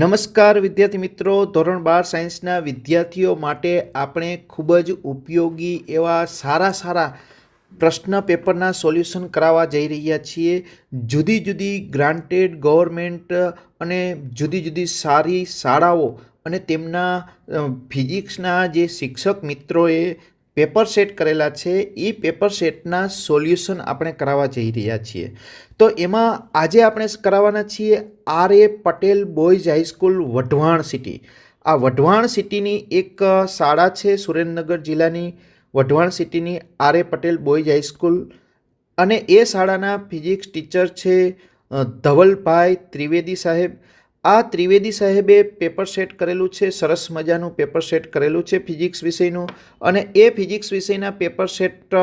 નમસ્કાર વિદ્યાર્થી મિત્રો, ધોરણ 12 સાયન્સના વિદ્યાર્થીઓ માટે આપણે ખૂબ જ ઉપયોગી એવા સારા પ્રશ્ન પેપરના સોલ્યુશન કરાવવા જઈ રહ્યા છીએ. જુદી જુદી ગ્રાન્ટેડ ગવર્મેન્ટ અને જુદી જુદી સારી શાળાઓ અને તેમના ફિઝિક્સના જે શિક્ષક મિત્રોએ પેપર સેટ કરેલા છે એ પેપર સેટના સોલ્યુશન આપણે કરાવવા જઈ રહ્યા છીએ. તો એમાં આજે આપણે કરાવવાના છીએ R A Patel boys high school Wadhwan city. આ વઢવાણ સિટીની એક શાળા છે, સુરેન્દ્રનગર જિલ્લાની વઢવાણ સિટીની R A Patel boys high school, અને એ શાળાના ફિઝિક્સ ટીચર છે ધવલભાઈ ત્રિવેદી સાહેબ. આ ત્રિવેદી સાહેબે પેપર સેટ કરેલું છે, સરસ મજાનું પેપર સેટ કરેલું છે ફિઝિક્સ વિષયનું. અને એ ફિઝિક્સ વિષયના પેપર સેટ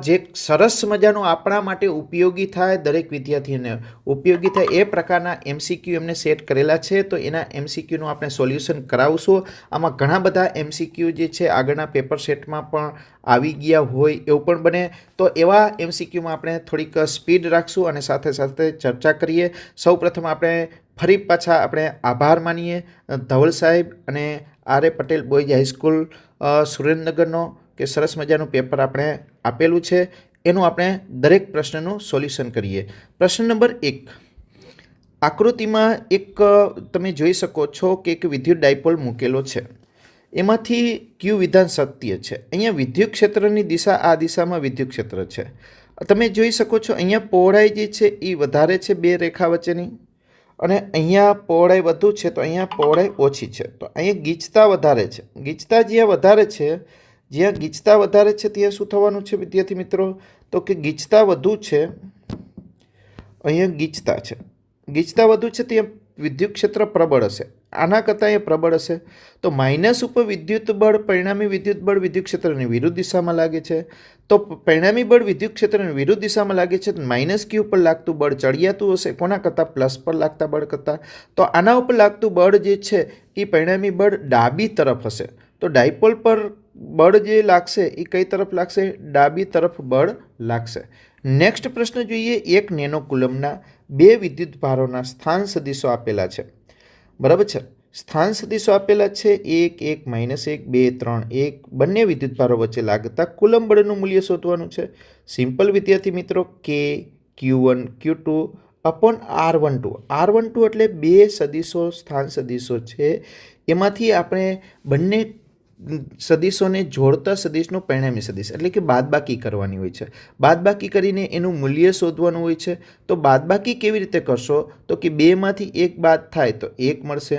જે સરસ મજાનું આપણા માટે ઉપયોગી થાય, દરેક વિદ્યાર્થીને ઉપયોગી થાય એ પ્રકારના એમસીક્યુ એમને સેટ કરેલા છે. તો એના એમસીક્યુનું આપણે સોલ્યુશન કરાવશું. આમાં ઘણા બધા એમસીક્યુ જે છે આગળના પેપર સેટમાં પણ આવી ગયા હોય એવું પણ બને. તો એવા એમસીક્યુમાં આપણે થોડીક સ્પીડ રાખશું અને સાથે સાથે ચર્ચા કરીએ. સૌપ્રથમ આપણે ફરી પાછા આપણે આભાર માનીએ ધવલ સાહેબ અને R A Patel boys high school સુરેન્દ્રનગરનો કે સરસ મજાનું પેપર આપણે આપેલું છે. એનું આપણે દરેક પ્રશ્નનું સોલ્યુશન કરીએ. પ્રશ્ન નંબર 1, આકૃતિમાં એક તમે જોઈ શકો છો કે એક વિદ્યુત ડાયપોલ મૂકેલો છે. એમાંથી ક્યુ વિધાન સત્ય છે. અહીંયા વિદ્યુત ક્ષેત્રની દિશા, આ દિશામાં વિદ્યુત ક્ષેત્ર છે. તમે જોઈ શકો છો અહીંયા પહોળાઈ જે છે એ વધારે છે બે રેખા વચ્ચેની, અને અહીંયા પહોળાઈ વધુ છે તો અહીંયા પહોળાઈ ઓછી છે. તો અહીંયા ગીચતા વધારે છે. ગીચતા જ્યાં વધારે છે, જ્યાં ગીચતા વધારે છે ત્યાં શું થવાનું છે વિદ્યાર્થી મિત્રો? તો કે ગીચતા વધુ છે, અહીંયા ગીચતા છે, ગીચતા વધુ છે ત્યાં વિદ્યુત ક્ષેત્ર પ્રબળ હશે. આના કરતાં એ પ્રબળ હશે. તો માઇનસ ઉપર વિદ્યુત બળ, પરિણામી વિદ્યુત બળ વિદ્યુત ક્ષેત્રની વિરુદ્ધ દિશામાં લાગે છે. તો પરિણામી બળ વિદ્યુત ક્ષેત્રની વિરુદ્ધ દિશામાં લાગે છે તો માઇનસ ક્યુ પર લાગતું બળ ચડિયાતું હશે. કોના કરતાં? પ્લસ પર લાગતા બળ કરતાં. તો આના ઉપર લાગતું બળ જે છે એ પરિણામી બળ ડાબી તરફ હશે. તો ડાયપોલ પર બળ જે લાગશે એ કઈ તરફ લાગશે? ડાબી તરફ બળ લાગશે. નેક્સ્ટ પ્રશ્ન જોઈએ. એક નેનો કુલમના બે વિદ્યુત ભારોના સ્થાન સદિશો આપેલા છે. બરાબર છે? સ્થાન સદિશો આપેલા છે 1, 1, -1, 2, 3, 1. બંને વિદ્યુત ભારો વચ્ચે લાગતા કુલમ બળનું મૂલ્ય શોધવાનું છે. સિમ્પલ વિદ્યાર્થી મિત્રો, કે Q1 Q2 upon R12. R12 એટલે બે સદિશો, સ્થાન સદિશો છે. એમાંથી આપણે બંને સદિશોને જોડતા સદિશનું પરિણામી સદિશ એટલે કે બાદબાકી કરવાની હોય છે. બાદબાકી કરીને એનું મૂલ્ય શોધવાનું હોય છે. તો બાદબાકી કેવી રીતે કરશો? તો કે 2માંથી 1 બાદ થાય તો 1 મળશે,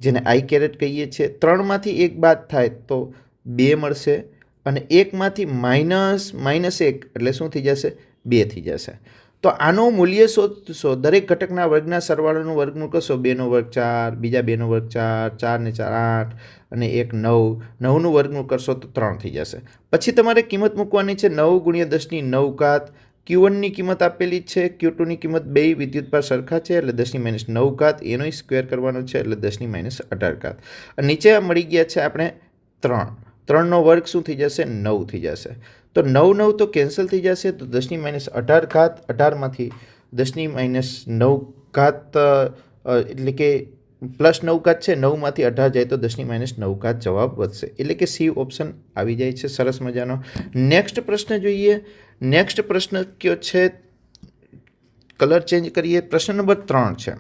જેને આઈ કેરેટ કહીએ છીએ. 3માંથી 1 બાદ થાય તો 2 મળશે, અને 1માંથી -1 એટલે શું થઈ જશે? 2 થઈ જશે. તો આનું મૂલ્ય શોધશો. દરેક ઘટકના વર્ગના સરવાળાનું વર્ગમૂળ કરશો. 2નો વર્ગ 4, બીજા 2નો વર્ગ 4, 4 ને 4 8, અને 1 9. 9નું વર્ગમૂળ કરશો તો 3 થઈ જશે. પછી તમારે કિંમત મૂકવાની છે 9 × 10⁹ ઘાત. Q1ની કિંમત આપેલી છે, Q2ની કિંમત, બે વિદ્યુતભાર સરખા છે એટલે 10⁻9 ઘાત. એનો સ્ક્વેર કરવાનો છે એટલે 10⁻18 ઘાત. નીચે મળી ગયા છે આપણે 3. 3નો વર્ગ શું થઈ જશે? 9 થઈ જશે. તો 9 9 તો કેન્સલ થઈ જશે. તો 10⁻18 ઘાત, 18માંથી 10⁻9 ઘાત એટલે કે +9 ઘાત છે, 9માંથી 18 જાય તો 10⁻9 ઘાત જવાબ વધશે. એટલે કે સી ઓપ્શન આવી જાય છે. સરસ મજાનો. નેક્સ્ટ પ્રશ્ન જોઈએ. નેક્સ્ટ પ્રશ્ન કયો છે? કલર ચેન્જ કરીએ. પ્રશ્ન નંબર 3 છે.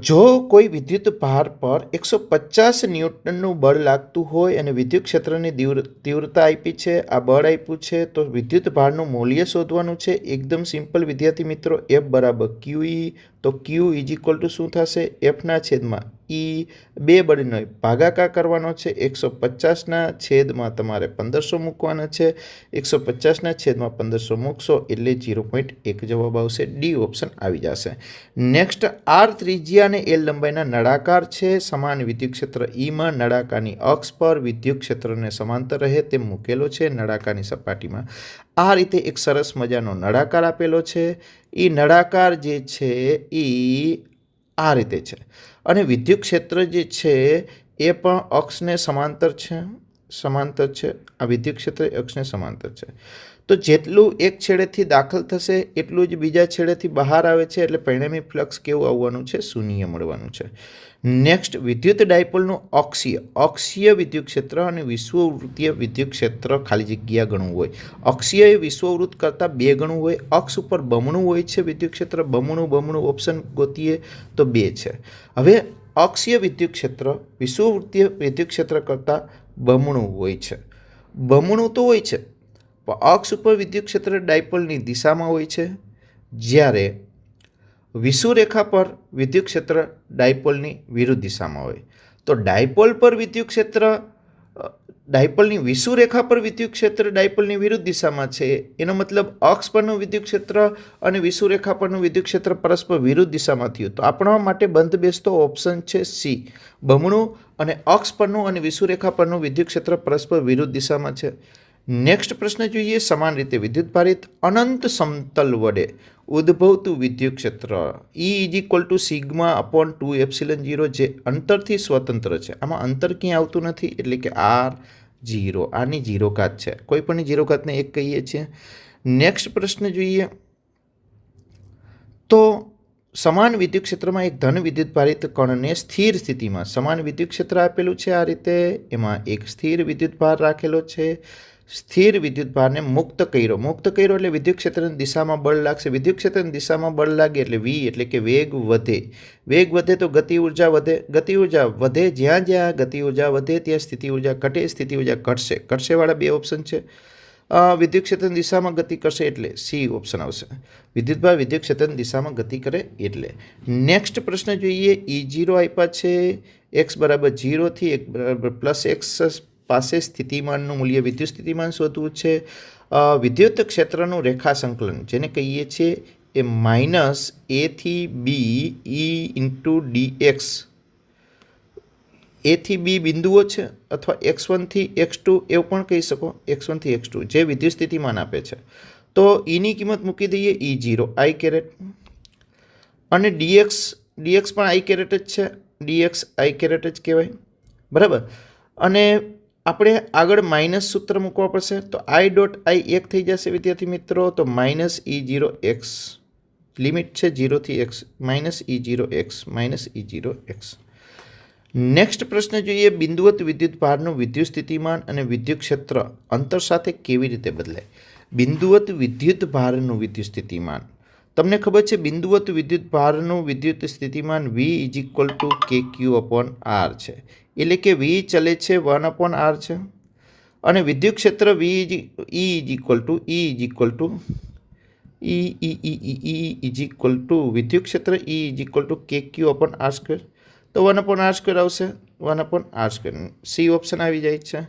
જો કોઈ વિદ્યુત ભાર પર 150 ન્યૂટનનું બળ લાગતું હોય અને વિદ્યુત ક્ષેત્રની તીવ્રતા આપી છે, આ બળ આપ્યું છે, તો વિદ્યુત ભારનું મૂલ્ય શોધવાનું છે. એકદમ સિમ્પલ વિદ્યાર્થી મિત્રો. F બરાબર QE. તો Q શું થશે? Fના છેદમાં E. બે બળનો ભાગાકાર કરવાનો છે. 150ના છેદમાં તમારે 1500 મૂકવાના છે. 150ના છેદમાં 1500 મૂકશો એટલે 0.1 જવાબ આવશે. ડી ઓપ્શન આવી જશે. નેક્સ્ટ, R ત્રિજ્યા અને L લંબાઈના નળાકાર છે. સમાન વિદ્યુત ક્ષેત્ર Eમાં નળાકારની અક્ષ પર વિદ્યુત ક્ષેત્રને સમાંતર રહે તેમ મૂકેલો છે નળાકારની સપાટીમાં. આ રીતે એક સરસ મજાનો નળાકાર આપેલો છે. એ નળાકાર જે છે એ આ રીતે છે, અને વિદ્યુત ક્ષેત્ર જે છે એ પણ અક્ષને સમાંતર છે. આ વિદ્યુત ક્ષેત્ર અક્ષને સમાંતર છે. તો જેટલું એક છેડેથી દાખલ થશે એટલું જ બીજા છેડેથી બહાર આવે છે, એટલે પરિણામી ફ્લક્સ કેવું આવવાનું છે? શૂન્ય મળવાનું છે. નેક્સ્ટ, વિદ્યુત ડાયપોલનું અક્ષીય વિદ્યુત ક્ષેત્ર અને વિષુવવૃત્તીય વિદ્યુત ક્ષેત્ર ખાલી જગ્યા ગણવું હોય. અક્ષીય એ વિષુવવૃત્ત કરતાં 2 ગણું હોય. અક્ષ ઉપર બમણું હોય છે વિદ્યુત ક્ષેત્ર. બમણું ઓપ્શન ગોતીએ તો 2 છે. હવે અક્ષીય વિદ્યુત ક્ષેત્ર વિષુવવૃત્તીય વિદ્યુત ક્ષેત્ર કરતાં બમણું હોય છે. બમણું તો હોય છે, પણ અક્ષ ઉપર વિદ્યુત ક્ષેત્ર ડાયપોલની દિશામાં હોય છે, જ્યારે વિષુવરેખા પર વિદ્યુત ક્ષેત્ર ડાયપોલની વિરુદ્ધ દિશામાં હોય. તો ડાયપોલ પર વિદ્યુત ક્ષેત્ર ડાયપોલની વિષુવરેખા પર વિદ્યુત ક્ષેત્ર ડાયપોલની વિરુદ્ધ દિશામાં છે. એનો મતલબ અક્ષ પરનું વિદ્યુત ક્ષેત્ર અને વિષુવરેખા પરનું વિદ્યુત ક્ષેત્ર પરસ્પર વિરુદ્ધ દિશામાં થયું. તો આપણા માટે બંધ બેસતો ઓપ્શન છે સી, બમણું અને અક્ષ પરનું અને વિષુવરેખા પરનું વિદ્યુત ક્ષેત્ર પરસ્પર વિરુદ્ધ દિશામાં છે. નેક્સ્ટ પ્રશ્ન જોઈએ. સમાન રીતે વિદ્યુતભારિત અનંત સમતલ વડે ઉદ્ભવતું વિદ્યુત ક્ષેત્ર E=σ/2ε0 જે અંતરથી સ્વતંત્ર છે. આમાં અંતર ક્યાંય આવતું નથી, એટલે કે r0. આની 0 ઘાત છે. કોઈ પણ 0 ઘાતને 1 કહીએ છીએ. નેક્સ્ટ પ્રશ્ન જોઈએ. તો સમાન વિદ્યુત ક્ષેત્રમાં એક ધન વિદ્યુતભારિત કણને સ્થિર સ્થિતિમાં, સમાન વિદ્યુત ક્ષેત્ર આપેલું છે આ રીતે, એમાં એક સ્થિર વિદ્યુતભાર રાખેલો છે. સ્થિર વિદ્યુતભારને મુક્ત કર્યો એટલે વિદ્યુત ક્ષેત્રની દિશામાં બળ લાગશે. વિદ્યુત ક્ષેત્રની દિશામાં બળ લાગે એટલે v, એટલે કે વેગ વધે. વેગ વધે તો ગતિ ઉર્જા વધે. ગતિ ઉર્જા વધે, જ્યાં જ્યાં ગતિ ઉર્જા વધે ત્યાં સ્થિતિ ઉર્જા ઘટે, સ્થિતિ ઉર્જા ઘટશે. ઘટશેવાળા 2 ઓપ્શન છે. વિદ્યુત ક્ષેત્રની દિશામાં ગતિ કરશે એટલે સી ઓપ્શન આવશે. વિદ્યુતભાર વિદ્યુત ક્ષેત્રની દિશામાં ગતિ કરે એટલે. નેક્સ્ટ પ્રશ્ન જોઈએ. E0 આપ્યા છે, x = 0 થી +x પાસે સ્થિતિમાનનું મૂલ્ય, વિદ્યુત સ્થિતિમાન શોધવું છે. વિદ્યુત ક્ષેત્રનું રેખા સંકલન જેને કહીએ છીએ એ -a થી b E/dx. a થી b બિંદુઓ છે, અથવા x1 થી x2 એવું પણ કહી શકો. x1 થી x2 જે વિદ્યુત સ્થિતિમાન આપે છે. તો એની કિંમત મૂકી દઈએ E0 i કેરેટ, અને dx પણ i કેરેટ જ છે. dx i કેરેટ જ કહેવાય, બરાબર. અને આપણે આગળ માઇનસ સૂત્ર મૂકવા પડશે. તો i.i 1 થઈ જશે વિદ્યાર્થી મિત્રો. તો -E0x લિમિટ છે 0 થી x, -E0x. નેક્સ્ટ પ્રશ્ન જોઈએ. બિંદુવત વિદ્યુતભારનું વિદ્યુત સ્થિતિમાન અને વિદ્યુત ક્ષેત્ર અંતર સાથે કેવી રીતે બદલાય? બિંદુવત વિદ્યુતભારનું વિદ્યુત સ્થિતિમાન તમને ખબર છે. બિંદુવત વિદ્યુતભારનું વિદ્યુત સ્થિતિમાન v =kq/r છે. એટલે કે v ચલે છે 1/r છે, અને વિદ્યુત ક્ષેત્ર વિદ્યુત ક્ષેત્ર E=kq/r². તો 1/r² આવશે, 1/r². સી ઓપ્શન આવી જાય છે,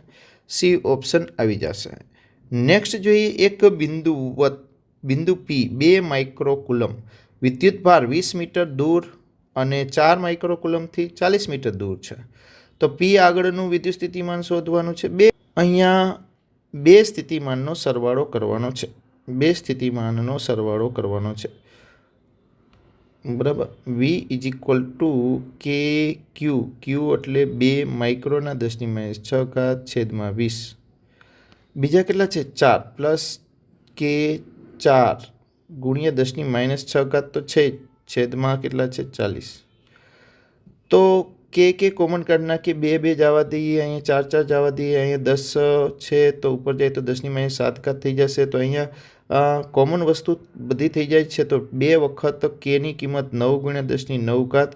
સી ઓપ્શન આવી જશે. નેક્સ્ટ જોઈએ. એક બિંદુ P 2 માઇક્રોકુલમ વિદ્યુતભાર 20 મીટર દૂર અને 4 માઇક્રોકુલમથી 40 મીટર દૂર છે. તો P આગળનું વિદ્યુત સ્થિતિમાન શોધવાનું છે. અહીંયા 2 સ્થિતિમાનનો સરવાળો કરવાનો છે. 2 સ્થિતિમાનનો સરવાળો કરવાનો છે, બરાબર. v = kq, q એટલે 2 માઇક્રોના 10⁻6 / 20. બીજા કેટલા છે? 4 + k4 × 10⁻6 તો છે, છેદમાં કેટલા છે? 40. તો કે કોમન કાઢી નાખીએ, 2 જવા દઈએ, અહીંયા 4 જવા દઈએ, અહીંયા 10 છે તો ઉપર જાય તો 10⁻7 થઈ જશે. તો અહીંયા કોમન વસ્તુ બધી થઈ જાય છે. તો 2 વખત કેની કિંમત 9 × 10⁹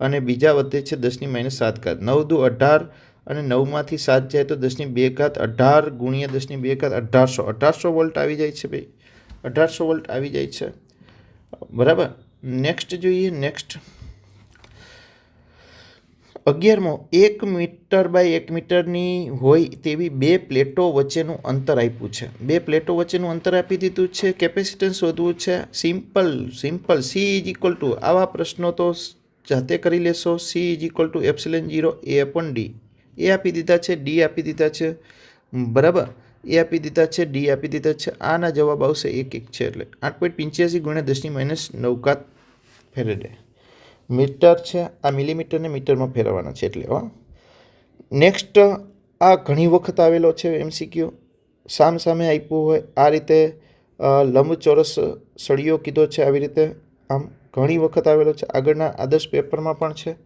અને બીજા વધે છે 10⁻7. 9 દુ 18 અને 9માંથી 7 જાય તો 10⁻2, 18 × 10⁻2 1800 વોલ્ટ આવી જાય છે ભાઈ. 1800 વોલ્ટ આવી જાય છે, બરાબર. નેક્સ્ટ જોઈએ. નેક્સ્ટ 11મો. 1 મીટર બાય 1 મીટરની હોય તેવી 2 પ્લેટો વચ્ચેનું અંતર આપ્યું છે. 2 પ્લેટો વચ્ચેનું અંતર આપી દીધું છે. કેપેસિટન્સ શોધવું છે. સિમ્પલ. C = આવા પ્રશ્નો તો જાતે કરી લેશો. C = ε0 A/d. એ આપી દીધા છે, ડી આપી દીધા છે, બરાબર. એ આપી દીધા છે, ડી આપી દીધા છે. આના જવાબ આવશે 1 છે, એટલે 8.85 × 10⁻9 ફેરેડે. મીટર છે, આ મિલીમીટરને મીટરમાં ફેરવવાના છે એટલે. નેક્સ્ટ, આ ઘણી વખત આવેલો છે MCQ. સામે આપ્યું હોય આ રીતે લંબચોરસ સળિયો કીધો છે, આવી રીતે આમ ઘણી વખત આવેલો છે. આગળના આદર્શ પેપરમાં પણ છે.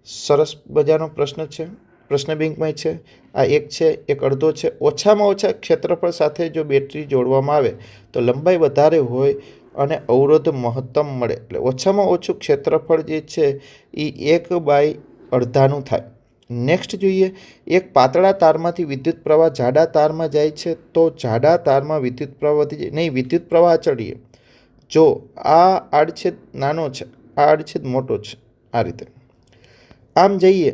સરસ મજાનો પ્રશ્ન છે, પ્રશ્ન બેંકમાં છે. આ એક છે, એક અડધો છે. ઓછામાં ઓછા ક્ષેત્રફળ સાથે જો બેટરી જોડવામાં આવે તો લંબાઈ વધારે હોય અને અવરોધ મહત્તમ મળે. એટલે ઓછામાં ઓછું ક્ષેત્રફળ જે છે એ 1/2 થાય. નેક્સ્ટ જોઈએ, એક પાતળા તારમાંથી વિદ્યુત પ્રવાહ જાડા તારમાં જાય છે તો જાડા તારમાં વિદ્યુત પ્રવાહ વધી જાય. નહીં, વિદ્યુત પ્રવાહ અચળ રહે. જો આ આડછેદ નાનો છે, આ આડછેદ મોટો છે, આ રીતે આમ જઈએ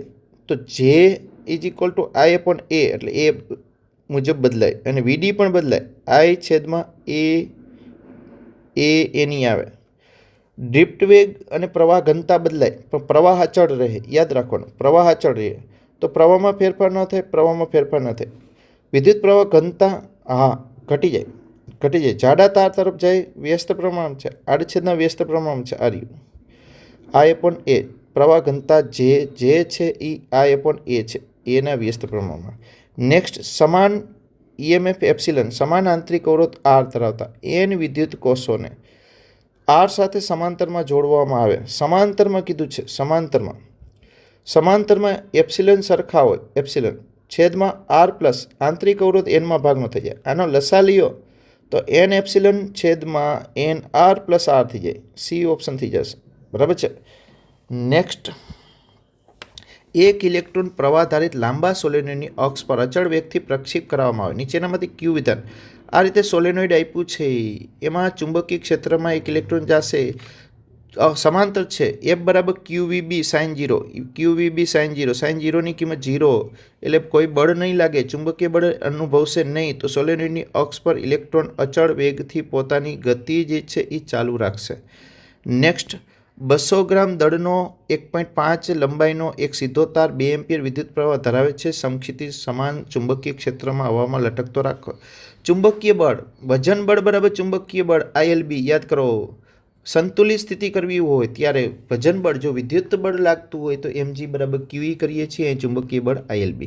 તો જે is equal to I upon A, એટલે એ મુજબ બદલાય અને વીડી પણ બદલાય. આઈ છેદમાં એ એની આવે. ડ્રિફ્ટ વેગ અને પ્રવાહ ઘનતા બદલાય પણ પ્રવાહ અચળ રહે. યાદ રાખવાનું, પ્રવાહ અચળ રહે તો પ્રવાહમાં ફેરફાર ન થાય, પ્રવાહમાં ફેરફાર ન થાય. વિદ્યુત પ્રવાહ ઘનતા ઘટી જાય. જાડા તાર તરફ જાય, વ્યસ્ત પ્રમાણ છે, આડછેદના વ્યસ્ત પ્રમાણ છે. આઈ અપોન એ પ્રવાહ ઘનતા જે છે એ આઈ અપોન એ છે, એના વ્યસ્ત પ્રમાણમાં. નેક્સ્ટ, સમાન ઈએમએફ એપ્સિલન, સમાન આંતરિક અવરોધ આર ધરાવતા એન વિદ્યુત કોષોને આર સાથે સમાંતરમાં જોડવામાં આવે. સમાંતરમાં કીધું છે, સમાંતરમાં એપ્સિલન સરખા હોય, એપ્સિલન છેદમાં આર પ્લસ આંતરિક અવરોધ એનમાં ભાગનો થઈ જાય. આનો લસા લ્યો તો એન એપ્સિલન છેદમાં એન આર પ્લસ આર થઈ જાય. સી ઓપ્શન થઈ જશે. બરાબર છે. નેક્સ્ટ, એક ઇલેક્ટ્રોન પ્રવાહધારિત લાંબા સોલેનોઇડની અક્ષ પર અચળ વેગથી પ્રક્ષેપ કરવામાં આવે. નીચેનામાંથી ક્યુ વિધાન. આ રીતે સોલેનોઇડ આપ્યું છે, એમાં ચુંબકીય ક્ષેત્રમાં એક ઇલેક્ટ્રોન જશે, સમાંતર છે. એફ બરાબર QVB sine 0, QVB sine 0, sine 0ની કિંમત 0, એટલે કોઈ બળ નહીં લાગે, ચુંબકીય બળ અનુભવશે નહીં. તો સોલેનોઇડની અક્ષ પર ઇલેક્ટ્રોન અચળ વેગથી પોતાની ગતિ જે છે એ ચાલુ રાખશે. નેક્સ્ટ, 200 ગ્રામ દળનો 1.5 લંબાઈનો એક સીધો તાર 2 એમ્પિયર વિદ્યુત પ્રવાહ ધરાવે છે. સમક્ષિતિજ સમાન ચુંબકીય ક્ષેત્રમાં હવામાં લટકતો રાખો. ચુંબકીય બળ, વજન બળ બરાબર ચુંબકીય બળ ILB. યાદ કરો, સંતુલિત સ્થિતિ કરવી હોય ત્યારે વજન બળ, જો વિદ્યુત બળ લાગતું હોય તો mg બરાબર QE કરીએ છીએ, અહીં ચુંબકીય બળ ILB.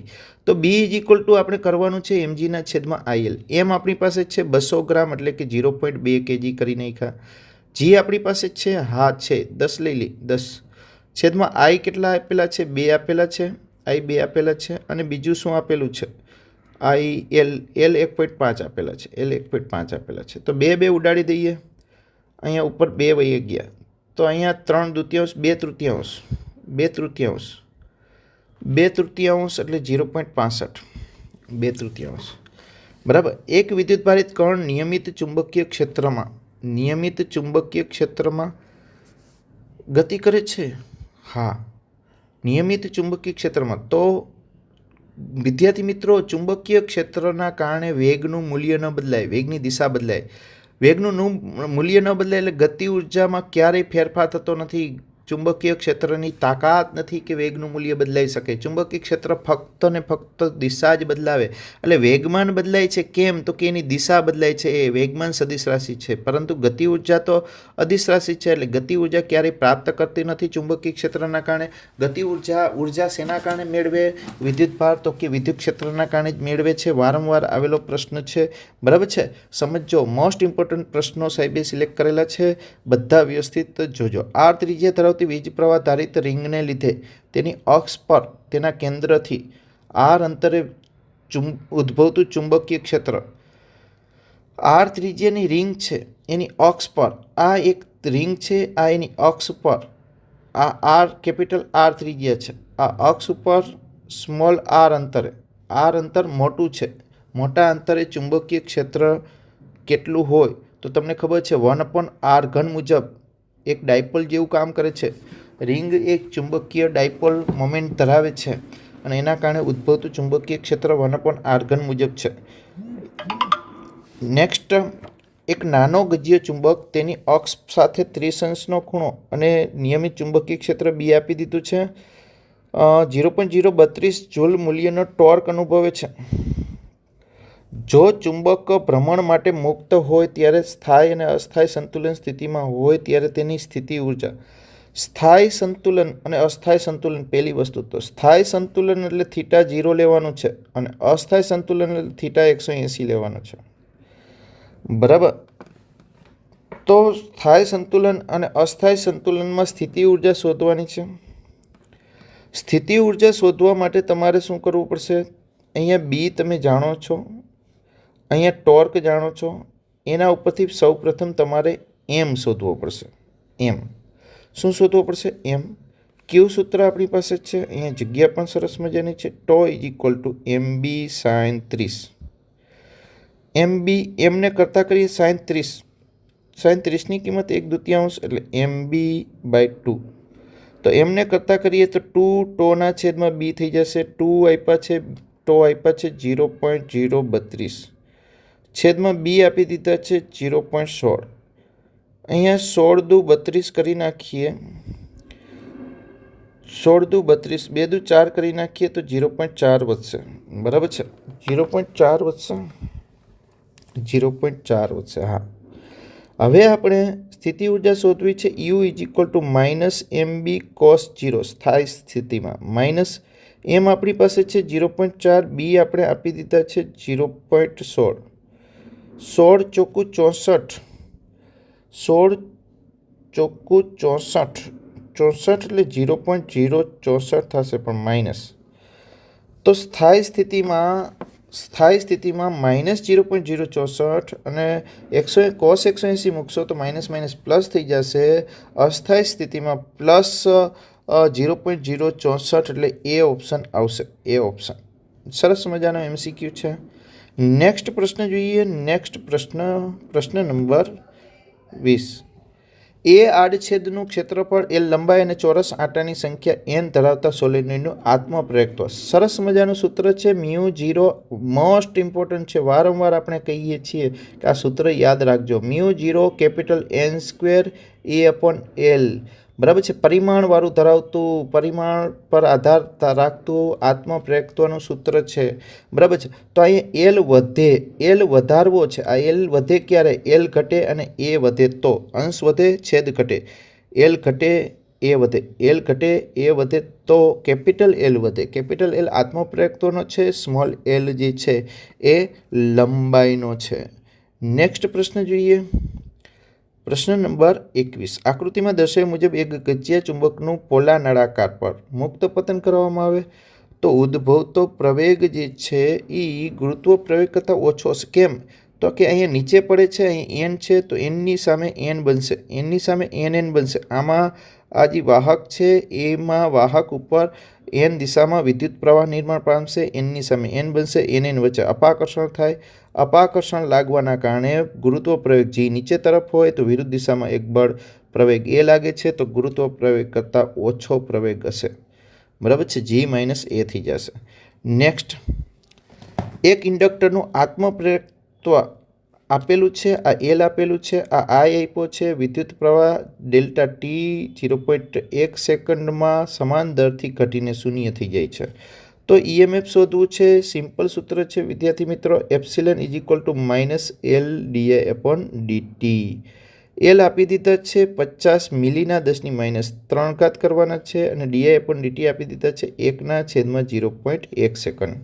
તો B ઇઝ ઇક્વલ ટુ આપણે કરવાનું છે mgના છેદમાં IL. એમ આપણી પાસે છે 200 ગ્રામ એટલે કે 0.2 kg કરી નાખ્યા. જી આપણી પાસે છે, છે 10 લઈ લી, 10 છેદમાં આઈ કેટલા આપેલા છે? 2 આપેલા છે, આઈ 2 આપેલા છે. અને બીજું શું આપેલું છે? આઈ એલ 1.5 આપેલા છે, L 1.5 આપેલા છે. તો 2 ઉડાડી દઈએ, અહીંયા ઉપર 2 વહી ગયા, તો અહીંયા 3/2, 2/3 એટલે 0.65, 2/3. બરાબર. એક વિદ્યુતભારિત કણ નિયમિત ચુંબકીય ક્ષેત્રમાં ગતિ કરે છે. નિયમિત ચુંબકીય ક્ષેત્રમાં. તો વિદ્યાર્થી મિત્રો, ચુંબકીય ક્ષેત્રના કારણે વેગનું મૂલ્ય ન બદલાય, વેગની દિશા બદલાય. વેગનું મૂલ્ય ન બદલાય એટલે ગતિ ઉર્જામાં ક્યારેય ફેરફાર થતો નથી. ચુંબકીય ક્ષેત્રની તાકાત નથી કે વેગનું મૂલ્ય બદલાઈ શકે. ચુંબકીય ક્ષેત્ર ફક્ત ને ફક્ત દિશા જ બદલાવે. એટલે વેગમાન બદલાય છે, કેમ? તો કે એની દિશા બદલાય છે. એ વેગમાન સદિશ રાશિ છે, પરંતુ ગતિ ઉર્જા તો અદિશ રાશિ છે. એટલે ગતિ ઉર્જા ક્યારેય પ્રાપ્ત કરતી નથી ચુંબકીય ક્ષેત્રના કારણે. ગતિ ઉર્જા શેના કારણે મેળવે? વિદ્યુતભાર, તો કે વિદ્યુત ક્ષેત્રના કારણે જ મેળવે છે. વારંવાર આવેલો પ્રશ્ન છે. બરાબર છે. સમજો, મોસ્ટ ઇમ્પોર્ટન્ટ પ્રશ્નો સાહેબે સિલેક્ટ કરેલા છે, બધા વ્યવસ્થિત જોજો. આર ત્રિજ્યા ધરાવતી વીજ પ્રવાહ ધારિત રિંગને લીધે તેની અક્ષ પર તેના કેન્દ્રથી આર અંતરે ઉદ્ભવતું ચુંબકીય ક્ષેત્ર. આર ત્રિજ્યાની રિંગ છે, એની અક્ષ પર આ એક રિંગ છે, આ એની અક્ષ પર આ આર, કેપિટલ આર ત્રિજ્યા છે, આ અક્ષ ઉપર સ્મોલ આર અંતરે, આર અંતર મોટું છે, મોટા અંતરે ચુંબકીય ક્ષેત્ર કેટલું હોય તો તમને ખબર છે 1/r ઘન મુજબ એક ડાયપોલ જેવું કામ કરે છે. રિંગ એક ચુંબકીય ડાયપોલ મોમેન્ટ ધરાવે છે અને એના કારણે ઉદ્ભવતું ચુંબકીય ક્ષેત્ર 1/r ઘન મુજબ છે. નેક્સ્ટ, એક નાનો ગજ્ય ચુંબક તેની અક્ષ સાથે 30 અંશનો ખૂણો અને નિયમિત ચુંબકીય ક્ષેત્ર B આપી દીધું છે. 0.032 જૂલ મૂલ્યનો ટોર્ક અનુભવે છે. જો ચુંબક ભ્રમણ માટે મુક્ત હોય ત્યારે સ્થાયી અને અસ્થાયી સંતુલન સ્થિતિમાં હોય ત્યારે તેની સ્થિતિ ઉર્જા. સ્થાયી સંતુલન અને અસ્થાયી સંતુલન પહેલી વસ્તુ તો સ્થાયી સંતુલન એટલે થીટા 0 લેવાનું છે અને અસ્થાયી સંતુલન એટલે થીટા 180 લેવાનું છે. બરાબર. તો સ્થાયી સંતુલન અને અસ્થાયી સંતુલનમાં સ્થિતિ ઉર્જા શોધવાની છે. સ્થિતિ ઉર્જા શોધવા માટે તમારે શું કરવું પડશે? અહીંયા બી તમે જાણો છો, અહીંયા ટોર્ક જાણો છો, એના ઉપરથી સૌપ્રથમ તમારે એમ શોધવો પડશે. એમ શું શોધવો પડશે? એમ. કેવું સૂત્ર આપણી પાસે છે? અહીંયા જગ્યા પણ સરસ મજાની છે. Tau is equal to MB sin 30. MB એમને કરતાં કરીએ sin 30. sin 30ની કિંમત 1/2 એટલે MB બાય 2. તો એમને કરતાં કરીએ તો 2 ટોના છેદમાં બી થઈ જશે. 2 આપ્યા છે, ટો આપ્યા છે 0.032 છેદમાં બી આપી દીધા છે 0.16. અહીંયા 16 દુ 32 કરી નાખીએ, 16 દુ 32, 2 દુ 4 કરી નાખીએ તો 0.4 વધશે. બરાબર છે, 0.4 વધશે, 0.4 વધશે. હા, હવે આપણે સ્થિતિ ઉર્જા શોધવી છે. You is equal two minus MB cos 0 સ્થાયી સ્થિતિમાં. માઇનસ એમ આપણી પાસે છે 0.4, બી આપણે આપી દીધા છે 0.16. 16 ચોખ્ખું 64, 16 ચોખ્ખું 64, 64 એટલે 0.064 થશે પણ માઇનસ. તો સ્થાયી સ્થિતિમાં માઇનસ 0.064 અને cos 180 મૂકશો તો માઇનસ માઇનસ પ્લસ થઈ જશે. અસ્થાયી સ્થિતિમાં પ્લસ 0.064 એટલે એ ઓપ્શન આવશે. એ ઓપ્શન સરસ મજાનો MCQ છે. નેક્સ્ટ પ્રશ્ન જોઈએ. નેક્સ્ટ પ્રશ્ન નંબર 20. એ આડછેદનું ક્ષેત્રફળ એ લંબાઈ અને ચોરસ આંટાની સંખ્યા n ધરાવતા સોલેનોઇડનું આત્મપ્રેરકત્વ. સરસ મજાનું સૂત્ર છે. μ0 મોસ્ટ ઇમ્પોર્ટન્ટ છે. વારંવાર આપણે કહીએ છીએ કે આ સૂત્ર યાદ રાખજો. μ0 કેપિટલ N² A/L. બરાબર છે. પરિમાણવાળું ધરાવતું, પરિમાણ પર આધાર રાખતું આત્મપ્રેરકત્વનું સૂત્ર છે. બરાબર છે. તો અહીંયા એલ વધે, એલ વધારવો છે. આ એલ વધે ક્યારે? એલ ઘટે અને એ વધે તો. અંશ વધે, છેદ ઘટે. એલ ઘટે, એ વધે. એલ ઘટે, એ વધે તો કેપિટલ એલ વધે. કેપિટલ એલ આત્મપ્રેરકત્વનો છે. સ્મોલ એલ જે છે એ લંબાઈનો છે. નેક્સ્ટ પ્રશ્ન જોઈએ. પ્રશ્ન નંબર 21. આકૃતિમાં દર્શાવ્યા મુજબ એક ગજિયા ચુંબકનું પોલા નળાકાર પર મુક્ત પતન કરવામાં આવે તો ઉદ્ભવતો પ્રવેગ જે છે એ ગુરુત્વ પ્રવેગ કરતાં ઓછો હશે. કેમ? તો કે અહીંયા નીચે પડે છે, અહીં n છે તો nની સામે n બનશે, nની સામે nn બનશે. આમાં આ જે વાહક છે એમાં વાહક ઉપર n દિશામાં વિદ્યુત પ્રવાહ નિર્માણ પામશે, nની સામે n બનશે, nn વચ્ચે અપાકર્ષણ થાય. અપાકર્ષણ લાગવાના કારણે ગુરુત્વ પ્રવેગ જે નીચે તરફ હોય તો વિરુદ્ધ દિશામાં એક બળ પ્રવેગ એ લાગે છે તો ગુરુત્વ પ્રવેગ કરતાં ઓછો પ્રવેગ હશે. બરાબર છે, G - A થઈ જશે. નેક્સ્ટ, એક ઇન્ડક્ટરનું આત્મપ્રેરકત્વ આપેલું છે. આ એલ આપેલું છે, આ I આપ્યો છે. વિદ્યુત પ્રવાહ ડેલ્ટા T 0.1 સેકન્ડમાં સમાન દરથી ઘટીને શૂન્ય થઈ જાય છે. તો EMF શોધવું છે. સિમ્પલ સૂત્ર છે વિદ્યાર્થી મિત્રો. Epsilon is equal two -L/dI/dt. L આપી દીધા છે 50 મિલીના 10⁻³ કરવાના છે અને dI/dt આપી દીધા છે 1/0.1 સેકન્ડ.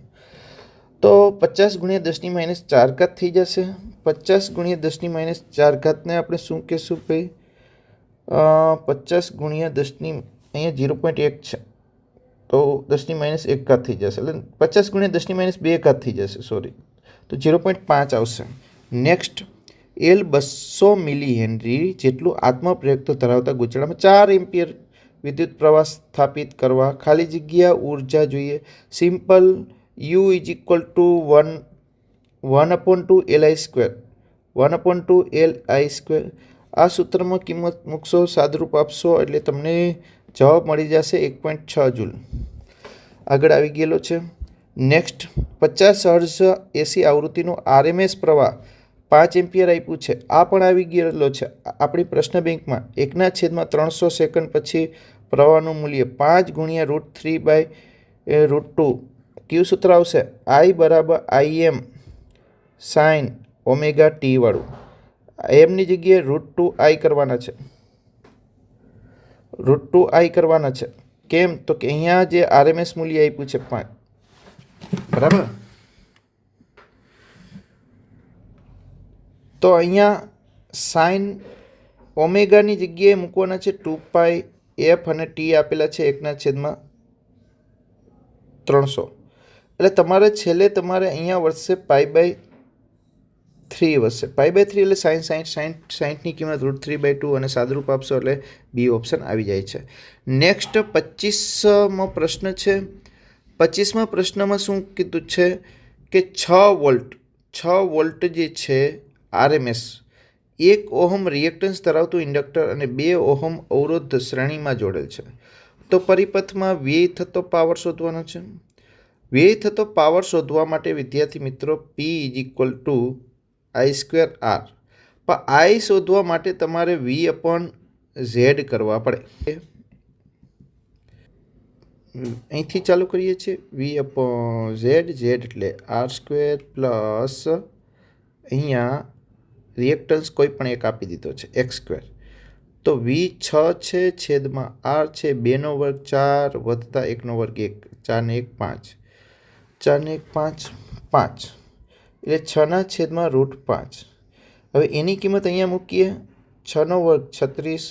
તો 50 × 10⁻⁴ થઈ જશે. 50 × 10⁻⁴ ને આપણે શું કહેશું ભાઈ? 50 × 10 અહીંયા 0.1 છે તો 10⁻⁴ થઈ જશે. એટલે 50 × 10⁻² થઈ જશે, સોરી. તો 0.5 આવશે. નેક્સ્ટ, એલ 200 મિલી હેનરી જેટલું આત્મપ્રેરકત્વ ધરાવતા ગૂંચળામાં 4 એમ્પિયર વિદ્યુત પ્રવાહ સ્થાપિત કરવા ખાલી જગ્યા ઉર્જા જોઈએ. Simple, you is equal two 1/2 Li², 1/2 Li². આ સૂત્રમાં કિંમત મૂકશો, સાદરૂપ આપશો એટલે તમને જવાબ મળી જશે 1.6 જૂલ. આગળ આવી ગયેલો છે. નેક્સ્ટ, 50 હર્ટ્ઝ AC આવૃત્તિનો RMS પ્રવાહ 5 એમ્પિયર આપ્યું છે. આ પણ આવી ગયેલો છે આપણી પ્રશ્ન બેંકમાં. 1/300 સેકન્ડ પછી પ્રવાહનું મૂલ્ય 5 × √3/√2. કયું સૂત્ર આવશે? I = Im sin ωt વાળું. એમની જગ્યાએ √2I કરવાના છે. √2i કરવાના છે. કેમ? તો કે અહીંયા જે RMS મૂલ્ય આપ્યું છે 5, બરાબર. તો અહીંયા સાઇન ઓમેગાની જગ્યાએ મૂકવાના છે 2π f અને t આપેલા છે 1/300. એટલે તમારે છેલ્લે તમારે અહીંયા વધશે π/3 વધશે. π/3 એટલે sin 60ની કિંમત √3/2 અને સાદરૂપ આપશો એટલે બી ઓપ્શન આવી જાય છે. નેક્સ્ટ 25મો પ્રશ્ન છે. 25મા પ્રશ્નમાં શું કીધું છે કે 6 વોલ્ટ જે છે RMS 1 ઓહમ રિએક્ટન્સ ધરાવતું ઇન્ડક્ટર અને 2 ઓહમ અવરોધ શ્રેણીમાં જોડેલ છે. તો પરિપથમાં વ્યય થતો પાવર શોધવાનો છે. વ્યય થતો પાવર શોધવા માટે વિદ્યાર્થી મિત્રો P = I²R. પણ I શોધવા માટે તમારે V/Z કરવા પડે. અહીંથી ચાલુ કરીએ છીએ. V/Z, Z એટલે R² પ્લસ અહીંયા રિએક્ટન્સ કોઈ પણ એક આપી દીધો છે X². તો V 6 છે છેદમાં R છે 2 નો વર્ગ 4 વત્તા 1 નો વર્ગ 1, 4 ને 1 5, 4 ને 1 5, 5 એટલે 6 ના છેદમાં √5. હવે એની કિંમત અહીંયા મૂકીએ. 6 નો વર્ગ 36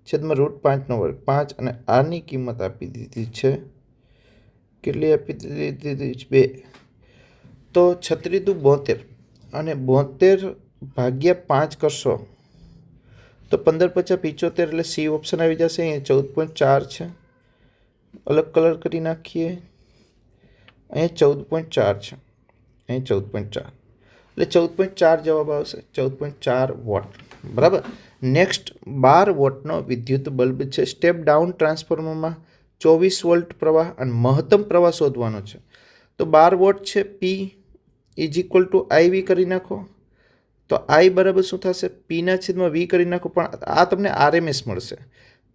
છેદમાં √5 નો વર્ગ 5 અને આરની કિંમત આપી દીધી છે કેટલી આપી દીધી છે 2. તો 36 દુ 72 અને 72 ભાગ્યા 5 કરશો તો 15 × 5 = 75 એટલે C ઓપ્શન આવી જશે. અહીંયા 14.4 છે. અલગ કલર કરી નાખીએ. અહીંયા 14.4 છે. અહીં 14.4 એટલે 14.4 જવાબ આવશે. 14.4 વોટ. બરાબર. નેક્સ્ટ 12 વોટનો વિદ્યુત બલ્બ છે. સ્ટેપ ડાઉન ટ્રાન્સફોર્મરમાં 24 વોલ્ટ પ્રવાહ અને મહત્તમ પ્રવાહ શોધવાનો છે. તો 12 વોટ છે. P = IV કરી નાખો. તો I બરાબર શું થશે? P/V કરી નાખો. પણ આ તમને RMS મળશે.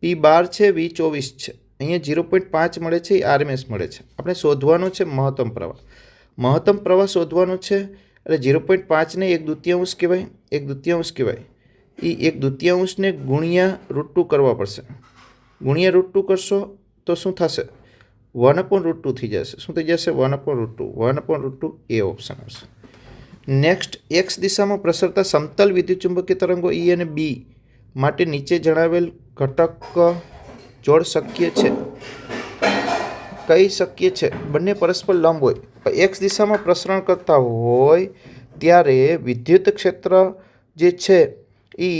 P 12 છે, V 24 છે. અહીંયા 0.5 મળે છે, એ RMS મળે છે. આપણે શોધવાનો છે મહત્તમ પ્રવાહ. મહત્તમ પ્રવાહ શોધવાનો છે એટલે 0.5ને 1/2 કહેવાય. 1/2 કહેવાય. એ 1/2ને ગુણ્યા √2 કરવા પડશે. ગુણ્યા √2 કરશો તો શું થશે? 1/√2 થઈ જશે. શું થઈ જશે? 1/√2. 1/√2 એ ઓપ્શન આવશે. નેક્સ્ટ X દિશામાં પ્રસરતા સમતલ વિદ્યુતચુંબકીય તરંગો E અને B માટે નીચે જણાવેલ ઘટક જોડ શક્ય છે. કઈ શક્ય છે? બંને પરસ્પર લંબ હોય. X દિશામાં પ્રસરણ કરતા હોય ત્યારે વિદ્યુત ક્ષેત્ર જે છે એ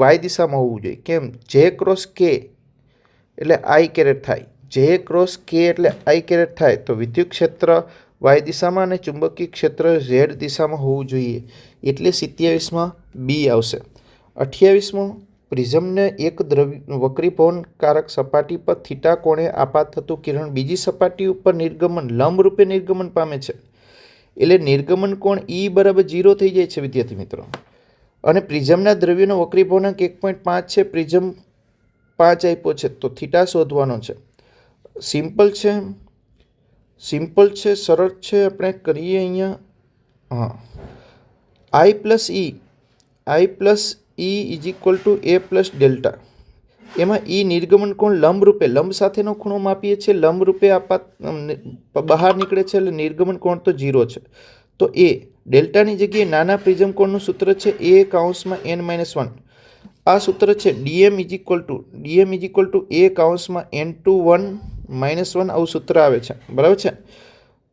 Y દિશામાં હોવું જોઈએ. કેમ? J × K એટલે I કેરેટ થાય. J × K એટલે I કેરેટ થાય. તો વિદ્યુત ક્ષેત્ર Y દિશામાં અને ચુંબકીય ક્ષેત્ર Z દિશામાં હોવું જોઈએ. એટલે 27માં B આવશે. 28મો પ્રિઝમને એક વક્રીભવનકારક સપાટી પર થીટા કોણે આપાત થતું કિરણ બીજી સપાટી ઉપર લંબ રૂપે નિર્ગમન પામે છે. એટલે નિર્ગમન કોણ E = 0 થઈ જાય છે વિદ્યાર્થી મિત્રો. અને પ્રિઝમના દ્રવ્યનો વક્રીભવનાંક 1.5 છે. પ્રિઝમ 5 આપ્યો છે તો થીટા શોધવાનો છે. સિમ્પલ છે, સરળ છે. આપણે કરીએ અહીંયા. I + E = A + delta. એમાં E નિર્ગમન કોણ લંબ સાથેનો ખૂણો માપીએ છીએ. લંબ રૂપે બહાર નીકળે છે એટલે નિર્ગમન કોણ તો 0 છે. તો A ડેલ્ટાની જગ્યાએ નાના પ્રિઝમ કોણનું સૂત્ર છે A(n-1). આ સૂત્ર છે dm = A(n)(1-1) આવું સૂત્ર આવે છે. બરાબર છે.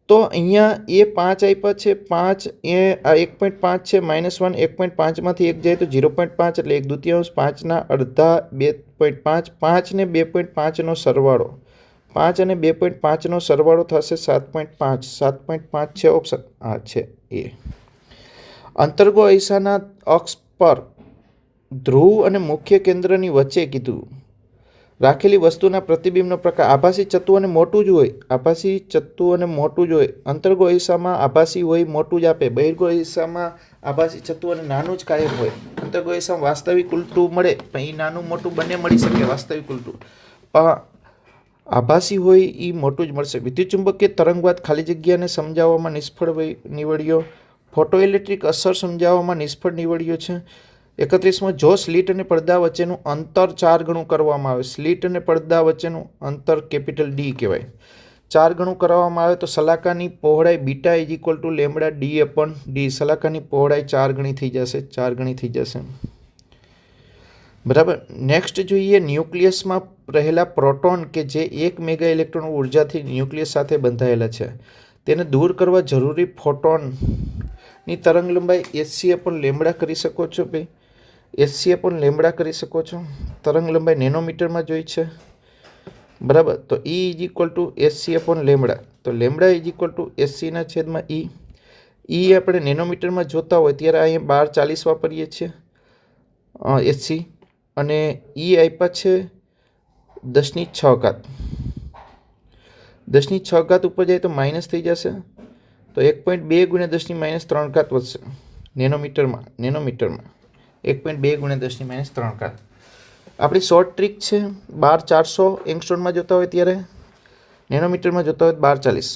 તો અહીંયા એ 5 આપ્યા છે. 5 એ 1.5 છે. -1 1.5માંથી 1 જાય તો 0.5 એટલે 1/2. 5ના અડધા 2.5. 5 ને 2.5નો સરવાળો. 5 અને 2.5નો સરવાળો થશે 7.5. 7.5 છે ઓપ્શન. આ છે એ. અંતર્ગો અરીસાના અક્ષ પર ધ્રુવ અને મુખ્ય કેન્દ્રની વચ્ચે કીધું રાખેલી વસ્તુના પ્રતિબિંબનો પ્રકાર આભાસી ચત્તુ અને મોટું જ હોય. અંતર્ગો અરીસામાં આભાસી હોય મોટું જ આપે. બહિર્ગો અરીસામાં આભાસી ચત્તુ અને નાનું જ કાયમ હોય. અંતર્ગો અરીસામાં વાસ્તવિક ઉલટું મળે પણ એ નાનું મોટું બંને મળી શકે. વાસ્તવિક ઉલટું આભાસી હોય એ મોટું જ મળશે. વિદ્યુતચુંબકીય તરંગવાદ ખાલી જગ્યાને સમજાવવામાં નિષ્ફળ નીવડ્યો. ફોટોઇલેક્ટ્રિક અસર સમજાવવામાં નિષ્ફળ નીવડ્યો છે. 31માં જો સ્લિટ અને પડદા વચ્ચેનું અંતર 4 ગણું કરવામાં આવે, સ્લિટ અને પડદા વચ્ચેનું અંતર કેપિટલ ડી કહેવાય, 4 ગણું કરવામાં આવે તો સલાકાની પહોળાઈ beta is equal to lambda D upon D, સલાકાની પહોળાઈ 4 ગણી થઈ જશે, 4 ગણી થઈ જશે. બરાબર. નેક્સ્ટ જોઈએ ન્યુક્લિયસમાં રહેલા પ્રોટોન કે જે 1 મેગા ઇલેક્ટ્રોન ઉર્જાથી ન્યુક્લિયસ સાથે બંધાયેલા છે, તેને દૂર કરવા જરૂરી ફોટોનની તરંગ લંબાઈ SC અપોન લેમડા કરી શકો છો ભાઈ, SC અપોન લેમડા કરી શકો છો. તરંગ લંબાઈ નેનોમીટરમાં જોઈ છે. બરાબર. તો E is equal two SC upon lambda, તો લેમડા ઇઝ ઇક્વલ ટુ SCના છેદમાં E. E આપણે નેનોમીટરમાં જોતા હોય ત્યારે અહીંયા 1240 વાપરીએ છીએ SC, અને E આપ્યા છે 10⁶. 10⁶ ઉપર જાય તો માઇનસ થઈ જશે, તો 1.2 ગુણ્યા 10⁻³ વધશે નેનોમીટરમાં. 1.2 ગુણ્યા 10⁻³. આપણી શોર્ટ ટ્રીક છે 12400 એંગસ્ટ્રોમમાં જોતા હોય ત્યારે, નેનોમીટરમાં જોતા હોય 1240.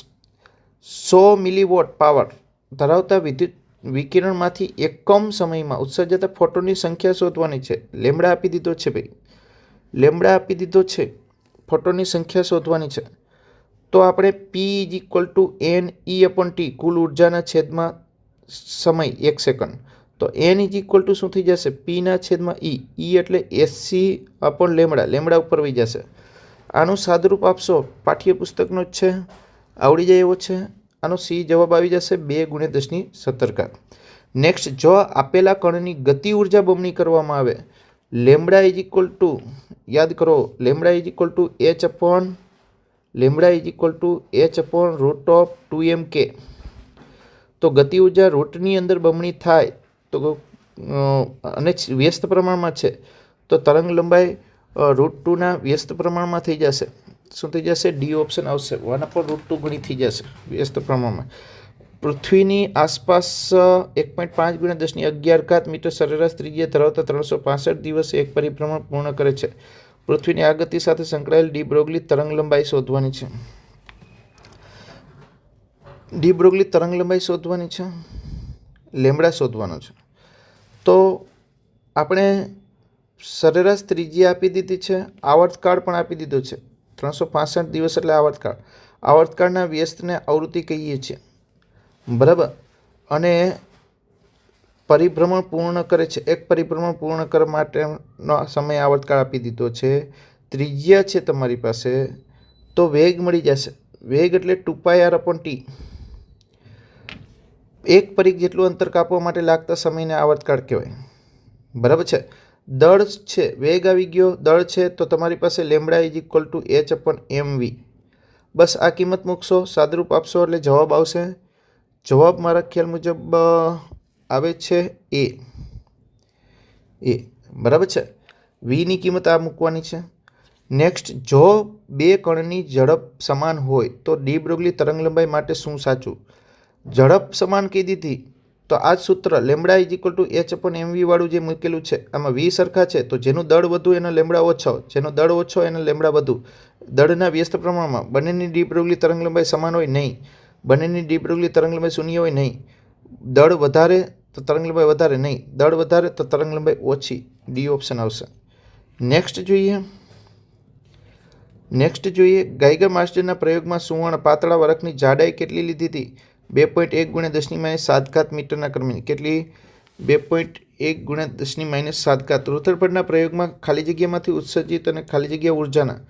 100 મિલીવોટ પાવર ધરાવતા વિદ્યુત વિકિરણમાંથી એકમ સમયમાં ઉત્સર્જાતા ફોટોનની સંખ્યા શોધવાની છે. લેમડા આપી દીધો છે ભાઈ, લેમડા આપી દીધો છે, ફોટોનની સંખ્યા શોધવાની છે. તો આપણે P is equal two NE upon T, કુલ ઉર્જાના છેદમાં સમય 1 સેકન્ડ, તો N ઇઝ ઇક્વલ ટુ શું થઈ જશે? Pના છેદમાં E. E એટલે SC અપોન લેમડા, લેમડા ઉપર વહી જશે. આનું સાદુરૂપ આપશો, પાઠ્યપુસ્તકનો જ છે, આવડી જાય એવો છે. આનો C જવાબ આવી જશે 2 ગુણ્યા 10⁻². નેક્સ્ટ, જો આપેલા કણની ગતિ ઉર્જા બમણી કરવામાં આવે, લેમડા ઇઝ ઇક્વલ ટુ, યાદ કરો, lambda is equal two H upon root of 2mk. તો ગતિ ઉર્જા રૂટની અંદર બમણી થાય તો અને વ્યસ્ત પ્રમાણમાં છે તો તરંગ લંબાઈ √2ના વ્યસ્ત પ્રમાણમાં થઈ જશે. શું થઈ જશે? ડી ઓપ્શન આવશે. 1/√2 ગણી થઈ જશે વ્યસ્ત પ્રમાણમાં. પૃથ્વીની આસપાસ 1.5 ગુણ્યા 10⁻11 મીટર સરેરાશ ત્રિજ્યા ધરાવતા 365 દિવસે એક પરિભ્રમણ પૂર્ણ કરે છે. પૃથ્વીની આ ગતિ સાથે સંકળાયેલ ડી બ્રોગલી તરંગ લંબાઈ શોધવાની છે. ડી બ્રોગલી તરંગ લંબાઈ શોધવાની છે, લેમડા શોધવાનો છે. તો આપણે સરેરાશ ત્રિજ્યા આપી દીધી છે, આવર્તકાળ પણ આપી દીધો છે. 365 દિવસ એટલે આવર્તકાળ. આવર્તકાળના વ્યસ્તને આવૃત્તિ કહીએ છીએ. બરાબર. અને પરિભ્રમણ પૂર્ણ કરે છે, એક પરિભ્રમણ પૂર્ણ કરવા માટેનો સમય આવર્તકાળ આપી દીધો છે. ત્રિજ્યા છે તમારી પાસે, તો વેગ મળી જશે. વેગ એટલે 2πr/t. એક પરિઘ જેટલું અંતર કાપવા માટે લાગતા સમયને આવર્તકાળ કહેવાય. બરાબર છે. દળ છે, વેગ આવી ગયો, દળ છે, તો તમારી પાસે lambda is equal two H/mv. બસ આ કિંમત મૂકશો, સાદુરૂપ આપશો એટલે જવાબ આવશે. જવાબ મારા ખ્યાલ મુજબ આવે છે એ. બરાબર છે. વીની કિંમત આ મૂકવાની છે. નેક્સ્ટ, જો બે કણની ઝડપ સમાન હોય તો ડી બ્રોગલી તરંગ લંબાઈ માટે શું સાચું? ઝડપ સમાન કહી દીધી તો આ જ સૂત્ર lambda is equal two H/mv વાળું જે મૂકેલું છે, આમાં વી સરખા છે તો જેનું દળ વધુ એનો લેમડા ઓછો, જેનો દળ ઓછો એનો લેમડા વધુ. દળના વ્યસ્ત પ્રમાણમાં બંનેની ડી બ્રોગલી તરંગ લંબાઈ સમાન હોય નહીં, બંનેની ડી બ્રોગલી તરંગ લંબાઈ શૂન્ય હોય નહીં. દળ વધારે તો તરંગ લંબાઈ વધારે નહીં, દળ વધારે તો તરંગ લંબાઈ ઓછી. ડી ઓપ્શન આવશે. નેક્સ્ટ જોઈએ ગાઈગર માસ્ટરના પ્રયોગમાં સુવર્ણ પાતળા વરખની જાડાઈ કેટલી લીધી હતી? 2.1 ગુણ્યા 10⁻7 મીટરના ક્રમની. કેટલી? 2.1 ગુણ્યા 10⁻7. રુથરફર્ડના પ્રયોગમાં ખાલી જગ્યામાંથી ઉત્સર્જિત અને ખાલી જગ્યા ઉર્જાના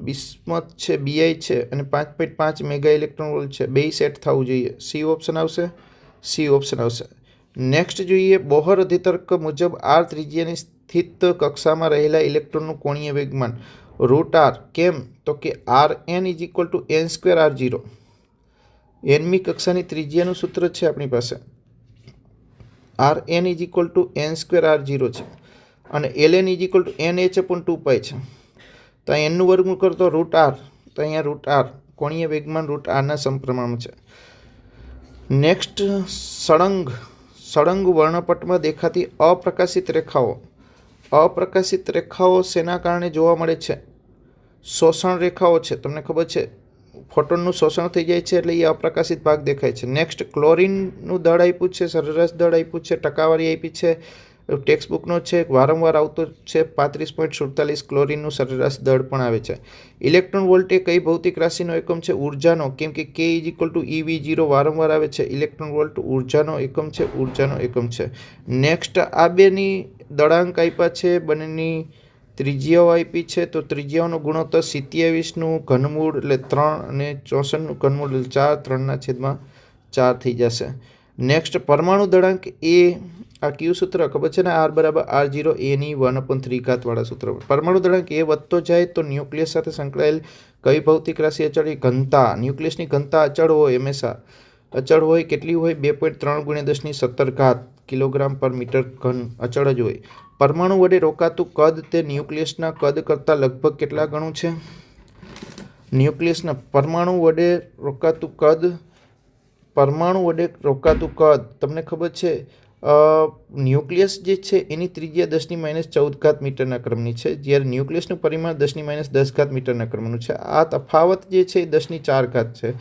બિસ્મથ છે, બીઆઈ છે અને 5.5 મેગા ઇલેક્ટ્રોન વોલ્ટ છે. બે સેટ થવું જોઈએ. સી ઓપ્શન આવશે. નેક્સ્ટ જોઈએ બોહર અધિતર્ક મુજબ આર ત્રિજ્યાની સ્થિત કક્ષામાં રહેલા ઇલેક્ટ્રોનનું કોણીય વેગમાન √r. કેમ? તો કે Rn is equal two n²r0. nમી કક્ષાની ત્રિજ્યાનું સૂત્ર છે આપણી પાસે. Rn is equal two n²r0 છે અને Ln is equal two nh/2π છે. તો અહીં nનું વર્ગમૂળ કરતો √r, તો અહીંયા √r કોણીય વેગમાન √rના સમપ્રમાણમાં છે. નેક્સ્ટ, સળંગ વર્ણપટમાં દેખાતી અપ્રકાશિત રેખાઓ શેના કારણે જોવા મળે છે? શોષણ રેખાઓ છે. તમને ખબર છે ફોટોનનું શોષણ થઈ જાય છે એટલે એ અપ્રકાશિત ભાગ દેખાય છે. નેક્સ્ટ, ક્લોરીનનું દળ આપ્યું છે, સરેરાશ દળ આપ્યું છે, ટકાવારી આપી છે, ટેક્સ્ટ બુકનો છે, વારંવાર આવતો છે 35.47 ક્લોરીનનું સરેરાશ દળ પણ આવે છે. ઇલેક્ટ્રોન વોલ્ટ એ કઈ ભૌતિક રાશિનો એકમ છે? ઉર્જાનો, કેમ કે K = EV0 વારંવાર આવે છે. ઇલેક્ટ્રોન વોલ્ટ ઉર્જાનો એકમ છે, ઉર્જાનો એકમ છે. નેક્સ્ટ આ બેની દળાંક આપ્યા છે, બંનેની ત્રિજ્યાઓ આપી છે. તો ત્રિજ્યાઓનો ગુણોત્તર 27નું ઘનમૂળ એટલે 3 અને 64નું ઘનમૂળ એટલે 4, 3/4 થઈ જશે. નેક્સ્ટ પરમાણુ દળાંક એ, આ કયું સૂત્ર ખબર છે ને? R = R0 એની 1/3 વાળા સૂત્ર. પરમાણુ દળાંક એ વધતો જાય તો ન્યુક્લિયસ સાથે સંકળાયેલ કઈ ભૌતિક રાશિ અચળ? ઘનતા. ન્યુક્લિયસની ઘનતા અચળ હોય, હંમેશા અચળ હોય. કેટલી હોય? 2.3 × 10⁻⁷ kg/m3 અચળ જ હોય. પરમાણુ વડે રોકાતું કદ તે ન્યુક્લિયસના કદ કરતાં લગભગ કેટલા ગણું છે? ન્યુક્લિયસના પરમાણુ વડે રોકાતું કદ, પરમાણુ વડે રોકાતું કદ તમને ખબર છે, ન્યુક્લિયસ જે છે એની ત્રિજ્યા 10⁻14 મીટરના ક્રમની છે, જ્યારે ન્યુક્લિયસનું પરિમાણ 10⁻10 મીટરના ક્રમનું છે. આ તફાવત જે છે એ 10⁴ છે.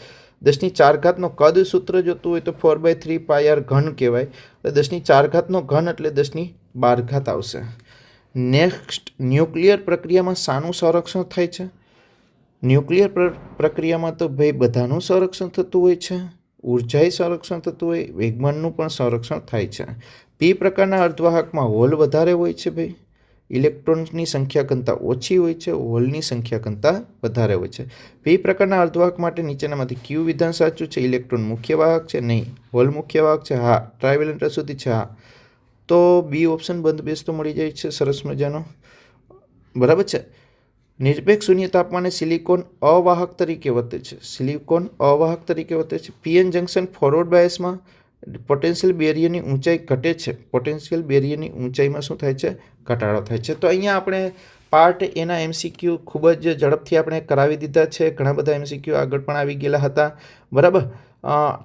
10⁴ કદ સૂત્ર જોતું હોય તો 4/3 πr ઘન કહેવાય. એટલે 10⁴ ઘન એટલે 10⁻12 આવશે. નેક્સ્ટ, ન્યુક્લિયર પ્રક્રિયામાં શાનું સંરક્ષણ થાય છે? ન્યુક્લિયર પ્રક્રિયામાં તો ભાઈ બધાનું સંરક્ષણ થતું હોય છે. ઉર્જાએ સંરક્ષણ થતું હોય, વેગમાનનું પણ સંરક્ષણ થાય છે. પી પ્રકારના અર્ધવાહકમાં હોલ વધારે હોય છે ભાઈ, ઇલેક્ટ્રોન્સની સંખ્યા કરતાં ઓછી હોય છે, હોલની સંખ્યા કરતાં વધારે હોય છે. પી પ્રકારના અર્ધવાહક માટે નીચેનામાંથી કયું વિધાન સાચું છે? ઇલેક્ટ્રોન મુખ્ય વાહક છે? નહીં. હોલ મુખ્ય વાહક છે? હા. ટ્રાયવેલન્ટ અશુદ્ધિ છે? હા. તો બી ઓપ્શન બંધ બેસતો મળી જાય છે. સરસ મજાનો, બરાબર છે. નિરપેક્ષ શૂન્ય તાપમાને સિલિકોન અવાહક તરીકે વર્તે છે. સિલિકોન અવાહક તરીકે વર્તે છે. પીએન જંકશન ફોરવર્ડ બાયસમાં પોટેન્શિયલ બેરિયરની ઊંચાઈ ઘટે છે. પોટેન્શિયલ બેરિયરની ઊંચાઈમાં શું થાય છે? ઘટાડો થાય છે. તો અહીંયા આપણે પાર્ટ એના MCQ ખૂબ જ ઝડપથી આપણે કરાવી દીધા છે. ઘણા બધા MCQ આગળ પણ આવી ગયેલા હતા, બરાબર.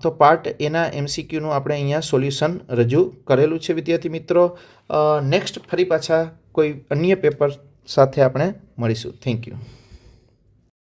તો પાર્ટ એના MCQનું આપણે અહીંયા સોલ્યુશન રજૂ કરેલું છે વિદ્યાર્થી મિત્રો. નેક્સ્ટ ફરી પાછા કોઈ અન્ય પેપર સાથે આપણે મળીશું. Thank you.